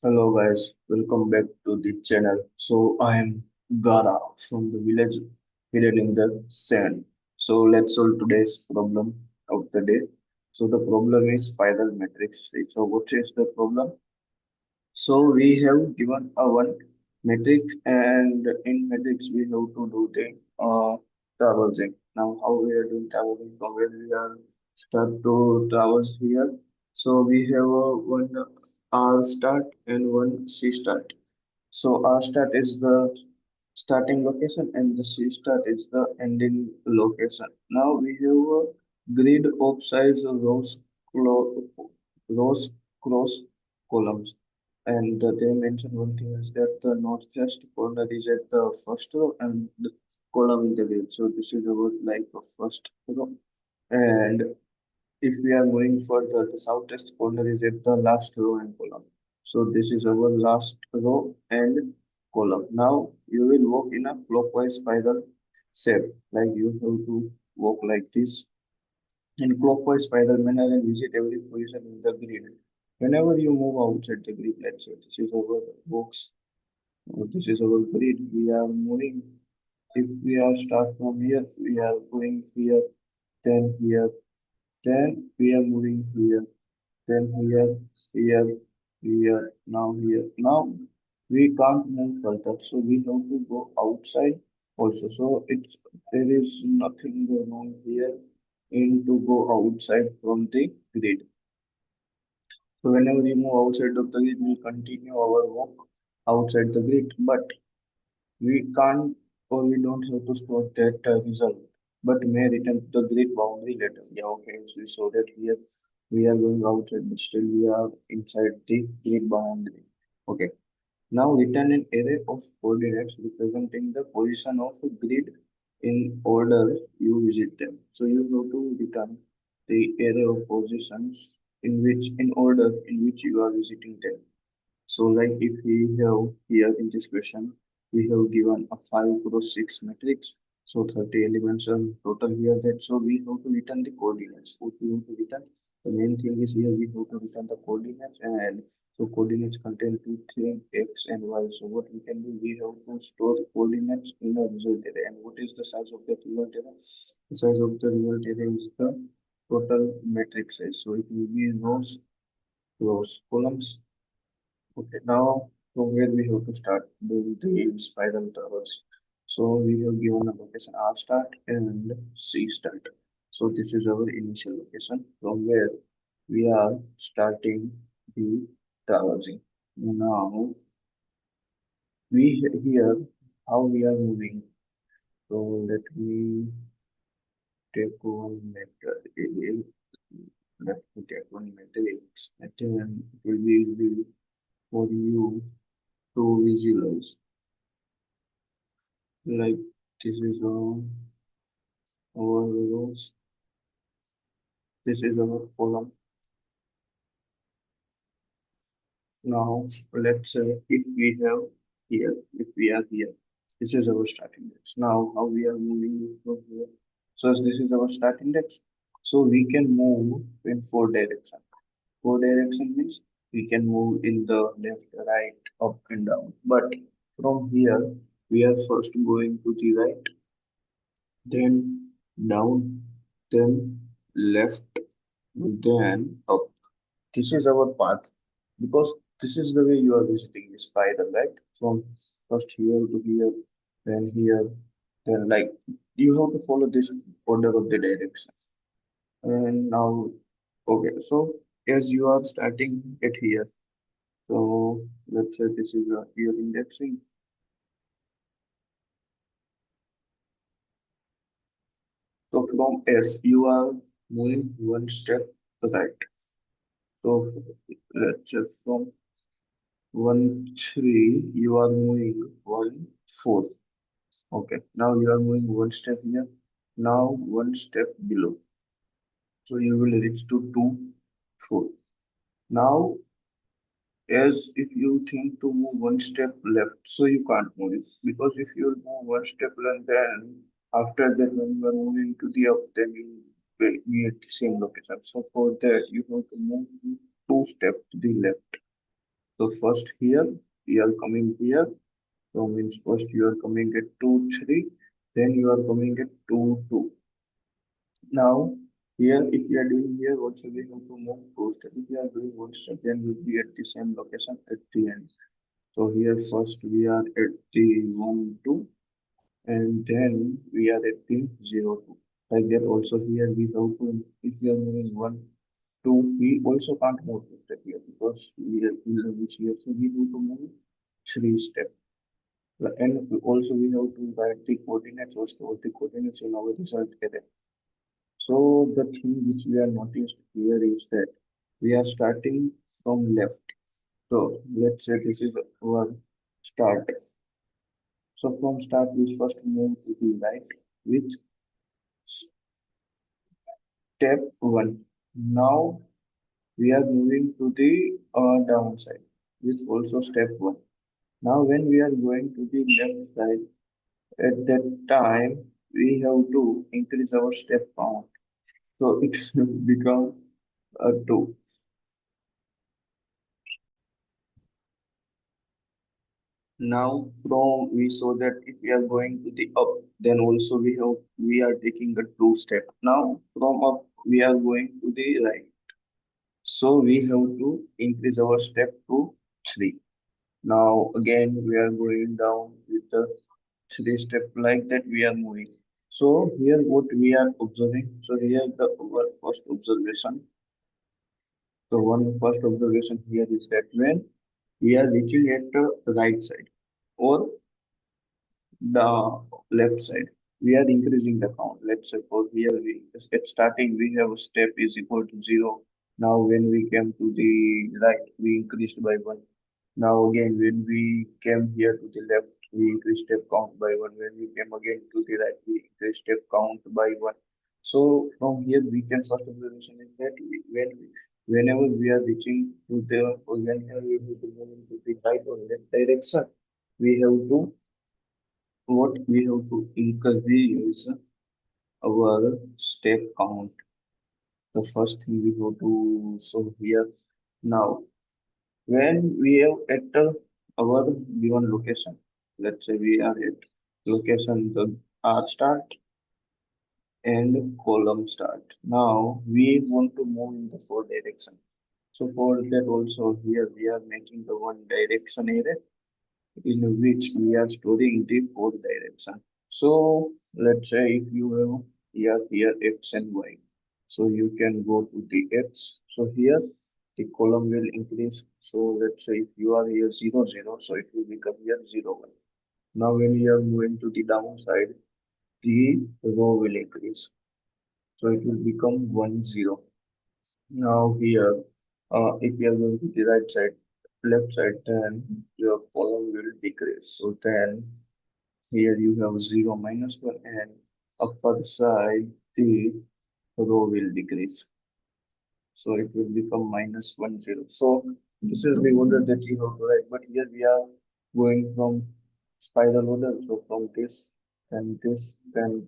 Hello guys, welcome back to the channel. So I am Gara from the village hidden in the sand. So let's solve today's problem of the day. So the problem is spiral matrix. So what is the problem? So we have given a one matrix and in matrix we have to do the traversing. Now how we are doing traversing from where we are start to traverse here. So we have one R start and one C start. So R start is the starting location and the C start is the ending location. Now we have a grid of size clo- rows cross columns. And they mention one thing is that the northwest corner is at the first row and the column in the grid. So this is our like a first row. And if we are moving further, the southwest corner is at the last row and column. So this is our last row and column. Now you will walk in a clockwise spiral shape. Like you have to walk like this in clockwise spiral manner and visit every position in the grid. Whenever you move outside the grid, let's say this is our box, or this is our grid, we are moving. If we are start from here, we are going here, then we are moving here, then here, here. Now we can't move further, so we have to go outside also. So there is nothing wrong here in to go outside from the grid. So whenever we move outside of the grid, we continue our walk outside the grid, but we can't or we don't have to store that result, but may return to the grid boundary later. Yeah, okay, so we saw that here we are going outside, but still we are inside the grid boundary. Okay, now return an array of coordinates representing the position of a grid in order you visit them. So you have to return the array of positions in order in which you are visiting them. So like if we have here in this question, we have given a 5 cross 6 matrix. So 30 elements are total here that so we have to return the coordinates. What we have to return? The main thing is here we have to return the coordinates and so coordinates contain two things x and y. So what we can do, we have to store the coordinates in a result array. And what is the size of the result array? The size of the result array is the total matrix size. So it will be rows, columns. Okay, now from where we have to start doing the spiral towers. So we have given a location R start and C start. So this is our initial location from where we are starting the traversing. Now here how we are moving. So let me take one matrix. Let me take one matrix. I think it will be easy for you to visualize. Like this is our rows, this is our column. Now let's say if we have here, if we are here, this is our starting index. Now how we are moving from here. So as this is our starting index, so we can move in four directions. Four direction means we can move in the left, right, up and down. But from here, we are first going to the right, then down, then left, then up. This is our path because this is the way you are visiting the spiral, right? From first here to here, then like you have to follow this order of the direction. And now, okay, so as you are starting it here, so let's say this is your indexing. So from S, you are moving one step right. So let's say from 1 3 you are moving 1 4. Okay, now you are moving one step here, now one step below, so you will reach to 2 4. Now as if you think to move one step left, so you can't move it because if you move one step left, then after that when you are moving to the up, then you will be at the same location. So for that you have to move two steps to the left. So first here, we are coming here. So means first you are coming at 2, 3, then you are coming at 2, 2. Now, here if you are doing here, also we have to move two steps. If you are doing one step, then we'll be at the same location at the end. So here first we are at the 1, 2, and then we are at the 0, 2. Like that also here we have to, if we are moving 1, 2, we also can't move two step here because we are which here. So we have to move 3 steps. And also we have to write the coordinates or store the coordinates in our result array. So the thing which we are noticed here is that we are starting from left. So let's say this is our start. So from start we first move to the right with step 1. Now we are moving to the downside with also step 1. Now when we are going to the left side, at that time we have to increase our step count. So it should become a 2. Now from we saw that if we are going to the up, then also we are taking a 2 step. Now from up we are going to the right. So we have to increase our step to 3. Now again we are going down with the 3 step like that we are moving. So here what we are observing. So here the our first observation. So one first observation here is that when we are reaching at the right side or the left side. We are increasing the count. Let's suppose here we at starting we have a step is equal to 0. Now when we came to the right, we increased by 1. Now again when we came here to the left, we increased step count by 1. When we came again to the right, we increased step count by 1. So from here we can first observation is that whenever we are reaching to the or whenever we are moving to the right or left direction, we have to what we have to increase our step count. The first thing we go to so here now when we have at our given location, let's say we are at location the R start and column start. Now we want to move in the four direction. So for that also here we are making the one direction array in which we are storing the fourth direction. So let's say if you have here x and y, so you can go to the x. So here the column will increase. So let's say if you are here 0 0, so it will become here 0 1. Now when you are moving to the downside, the row will increase. So it will become 1 0. Now here, if you are going to the right side, left side, then your column will decrease. So then here you have 0 minus 1 and upper side the row will decrease. So it will become minus 1 0. So this is the order that you have to write. But here we are going from spiral order. So from this, and then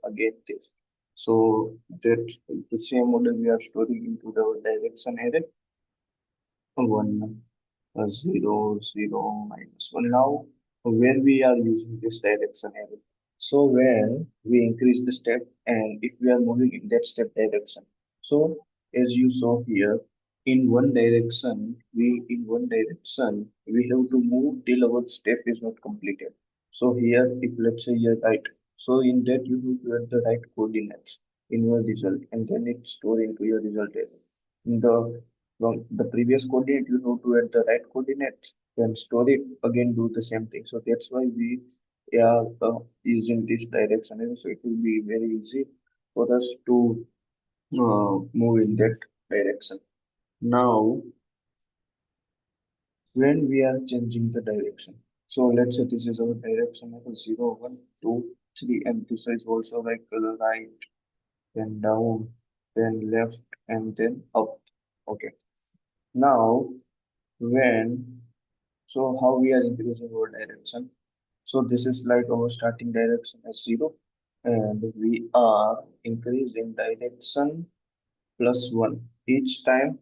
again this. So that the same order we are storing into the direction array. 1 0 0 minus 1. Now where we are using this direction arrow. So when we increase the step and if we are moving in that step direction. So as you saw here, in one direction we have to move till our step is not completed. So here if let's say you're right, so in that you have to add the right coordinates in your result and then it's stored into your result array. In from the previous coordinate, you have to add the right coordinates, then store it, again do the same thing. So that's why we are using this direction. And so it will be very easy for us to move in that direction. Now, when we are changing the direction, so let's say this is our direction of 0, 1, 2, 3, and this is also like right, then down, then left, and then up. Okay. Now, when So how we are increasing our direction? So this is like our starting direction as 0 and we are increasing direction plus 1 each time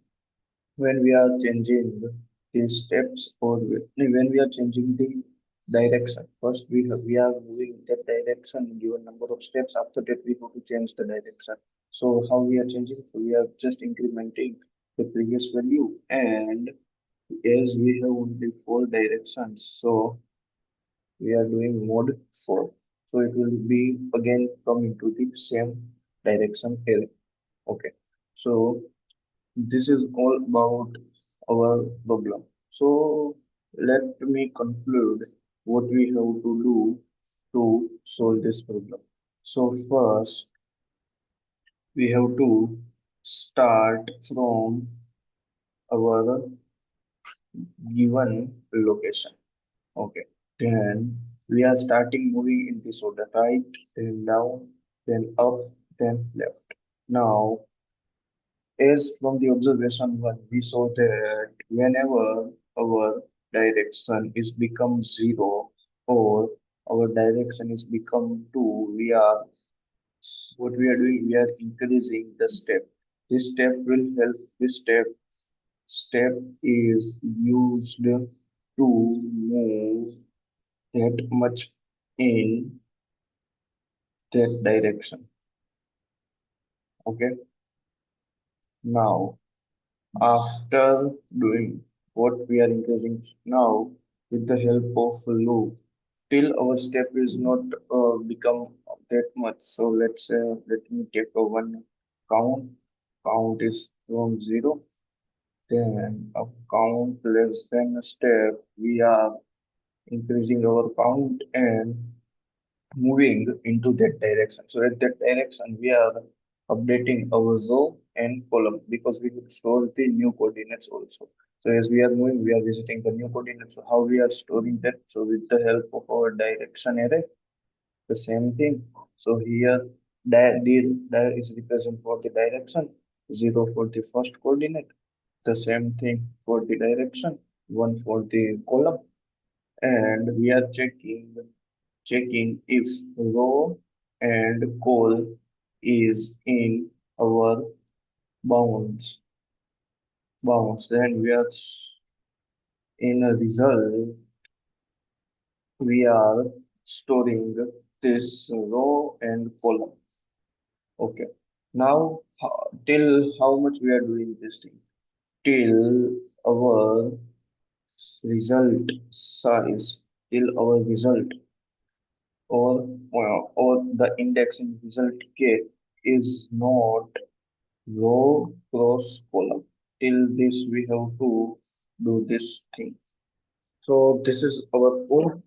when we are changing. the steps, or when we are changing the direction. First, we are moving that direction, given number of steps. After that, we have to change the direction. So how we are changing? So we are just incrementing the previous value, and as we have only four directions, so we are doing mode 4. So it will be again come into the same direction here. Okay. So this is all about our problem. So let me conclude what we have to do to solve this problem. So first we have to start from our given location. Okay. Then we are starting moving in this order, right, then down, then up, then left. Now, as from the observation one, we saw that whenever our direction is become zero or our direction is become two, we are what we are doing, we are increasing the step. This step will help. This step is used to move that much in that direction. Okay. Now, after doing what we are increasing now with the help of loop, till our step is not become that much. So let's say, let me take a one count. Count is from zero. Then a count less than a step. We are increasing our count and moving into that direction. So at that direction, we are updating our row and column because we will store the new coordinates also. So as we are moving, we are visiting the new coordinates. So how we are storing that? So with the help of our direction array, the same thing. So here, di is represent for the direction, 0 for the first coordinate, the same thing for the direction, 1 for the column, and we are checking if row and col is in our bounds. Then we are in a result, we are storing this row and column. Okay. Now, till how much we are doing this thing? Till our result size, till our result or the index in result k is not row cross column. Till this we have to do this thing. So this is our code.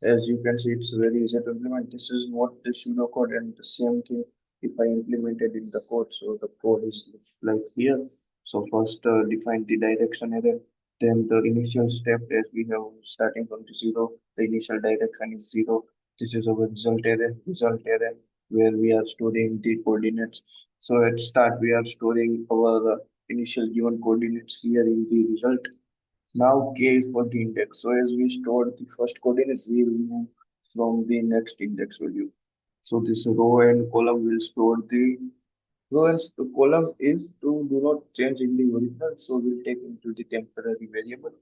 As you can see, it's very easy to implement. This is what the pseudocode, and the same thing if I implemented in the code. So the code is like here. So first define the direction error, then the initial step as we have starting from the zero. The initial direction is zero. This is our result error where we are storing the coordinates. So at start we are storing our initial given coordinates here in the result. Now K is for the index. So as we stored the first coordinates, we will move from the next index value. So this row and column will store the row and column is to do not change in the original. So we'll take into the temporary variable.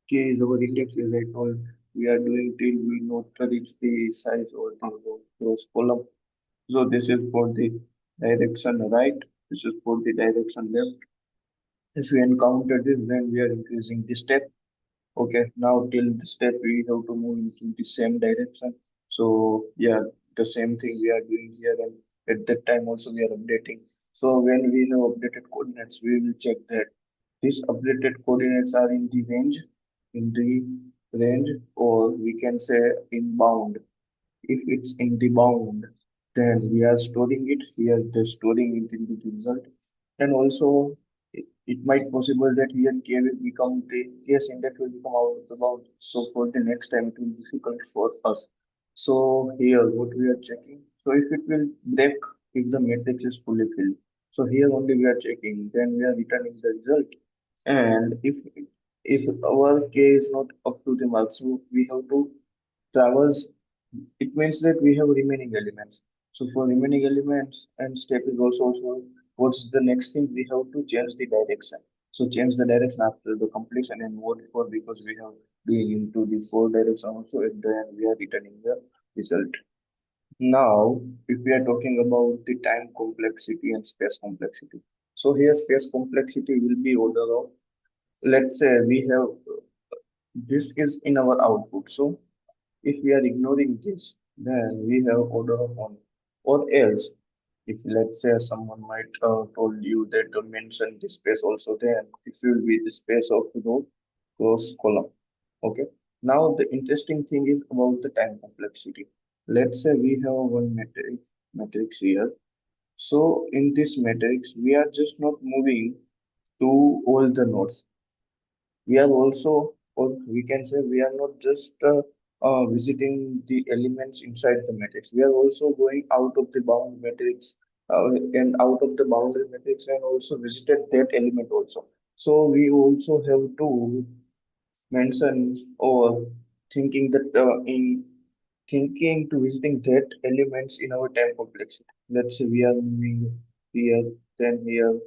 K is our index, as I told. We are doing till we not reach the size or the rows column. So this is for the direction right. This is for the direction left. If we encounter this, then we are increasing the step. Okay, now till the step we have to move into the same direction. So yeah, the same thing we are doing here, and at that time also we are updating. So when we have updated coordinates, we will check that these updated coordinates are in the range, or we can say in bound. If it's in the bound, then we are storing it here, the storing it in the result. And also, it might possible that here K will become the case index will become out of the bound. So for the next time, it will be difficult for us. So here, what we are checking. So if it will break, if the matrix is fully filled. So here only we are checking. Then we are returning the result. And if our K is not up to the mark, so we have to traverse. It means that we have remaining elements. So for remaining elements and step is also what's the next thing we have to change the direction. So change the direction after the completion and vote for because we have been into the four direction also at the end we are returning the result. Now, if we are talking about the time complexity and space complexity, so here space complexity will be order of, let's say we have this is in our output. So if we are ignoring this, then we have order of one. Or else, if let's say someone might told you that mention this space also, then this will be the space of row cross column. Okay. Now the interesting thing is about the time complexity. Let's say we have one matrix here. So in this matrix, we are just not moving to all the nodes. We are also, or we can say, we are not just visiting the elements inside the matrix. We are also going out of the bound matrix and out of the boundary matrix and also visited that element also. So we also have to mention or thinking that in thinking to visiting that elements in our time complexity. Let's say we are moving here, then here,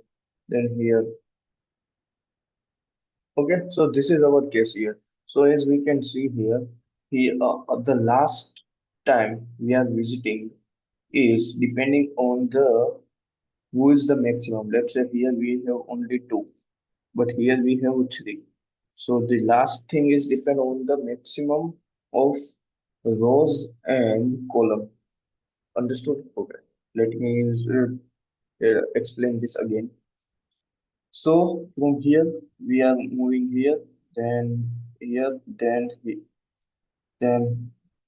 then here. Okay, so this is our case here. So as we can see here, the last time we are visiting is depending on the who is the maximum. Let's say here we have only two, but here we have three. So the last thing is depend on the maximum of rows and column. Understood? Okay. Let me explain this again. So from here we are moving here, then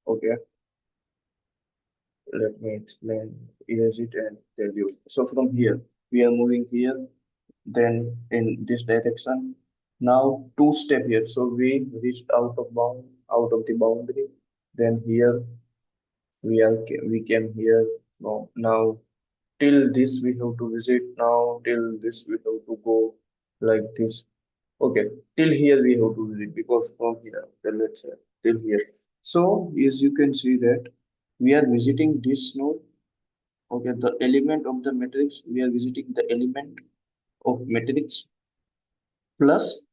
okay. Let me explain. Erase it and tell you. So from here we are moving here, then in this direction. Now two step here. So we reached out of the boundary. Then here we came here. Now till this we have to visit. Now till this we have to go like this. Okay, till here we have to visit because from here, then let's say till here. So as you can see that we are visiting this node. Okay, the element of the matrix. We are visiting the element of matrix plus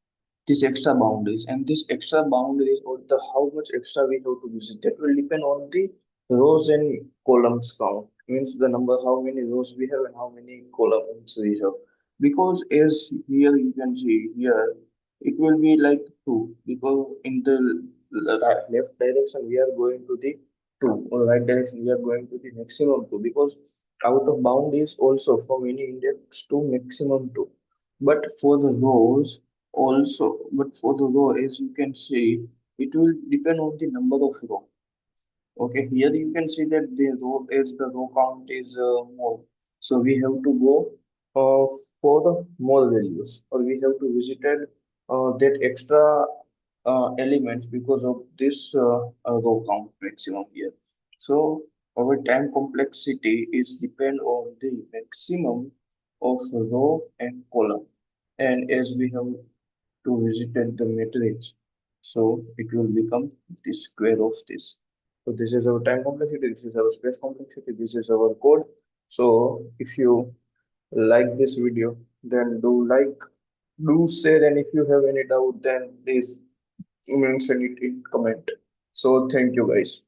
this extra boundaries, and this extra boundaries or the how much extra we have to visit, that will depend on the rows and columns count, means the number how many rows we have and how many columns we have. Because as here you can see here it will be like two, because in the left direction we are going to the two, or right direction we are going to the maximum two, because out of bound is also from any index to maximum two. But for the rows also, but for the row, as you can see, it will depend on the number of row. Okay, here you can see that the row is the row count is more. So we have to go for the more values, or we have to visit that extra elements because of this row count maximum here. So our time complexity is depend on the maximum of row and column. And as we have to visit the matrix, so it will become the square of this. So this is our time complexity, this is our space complexity, this is our code. So if you like this video, then do like, do share, and if you have any doubt, then please mention it in comment. So thank you guys.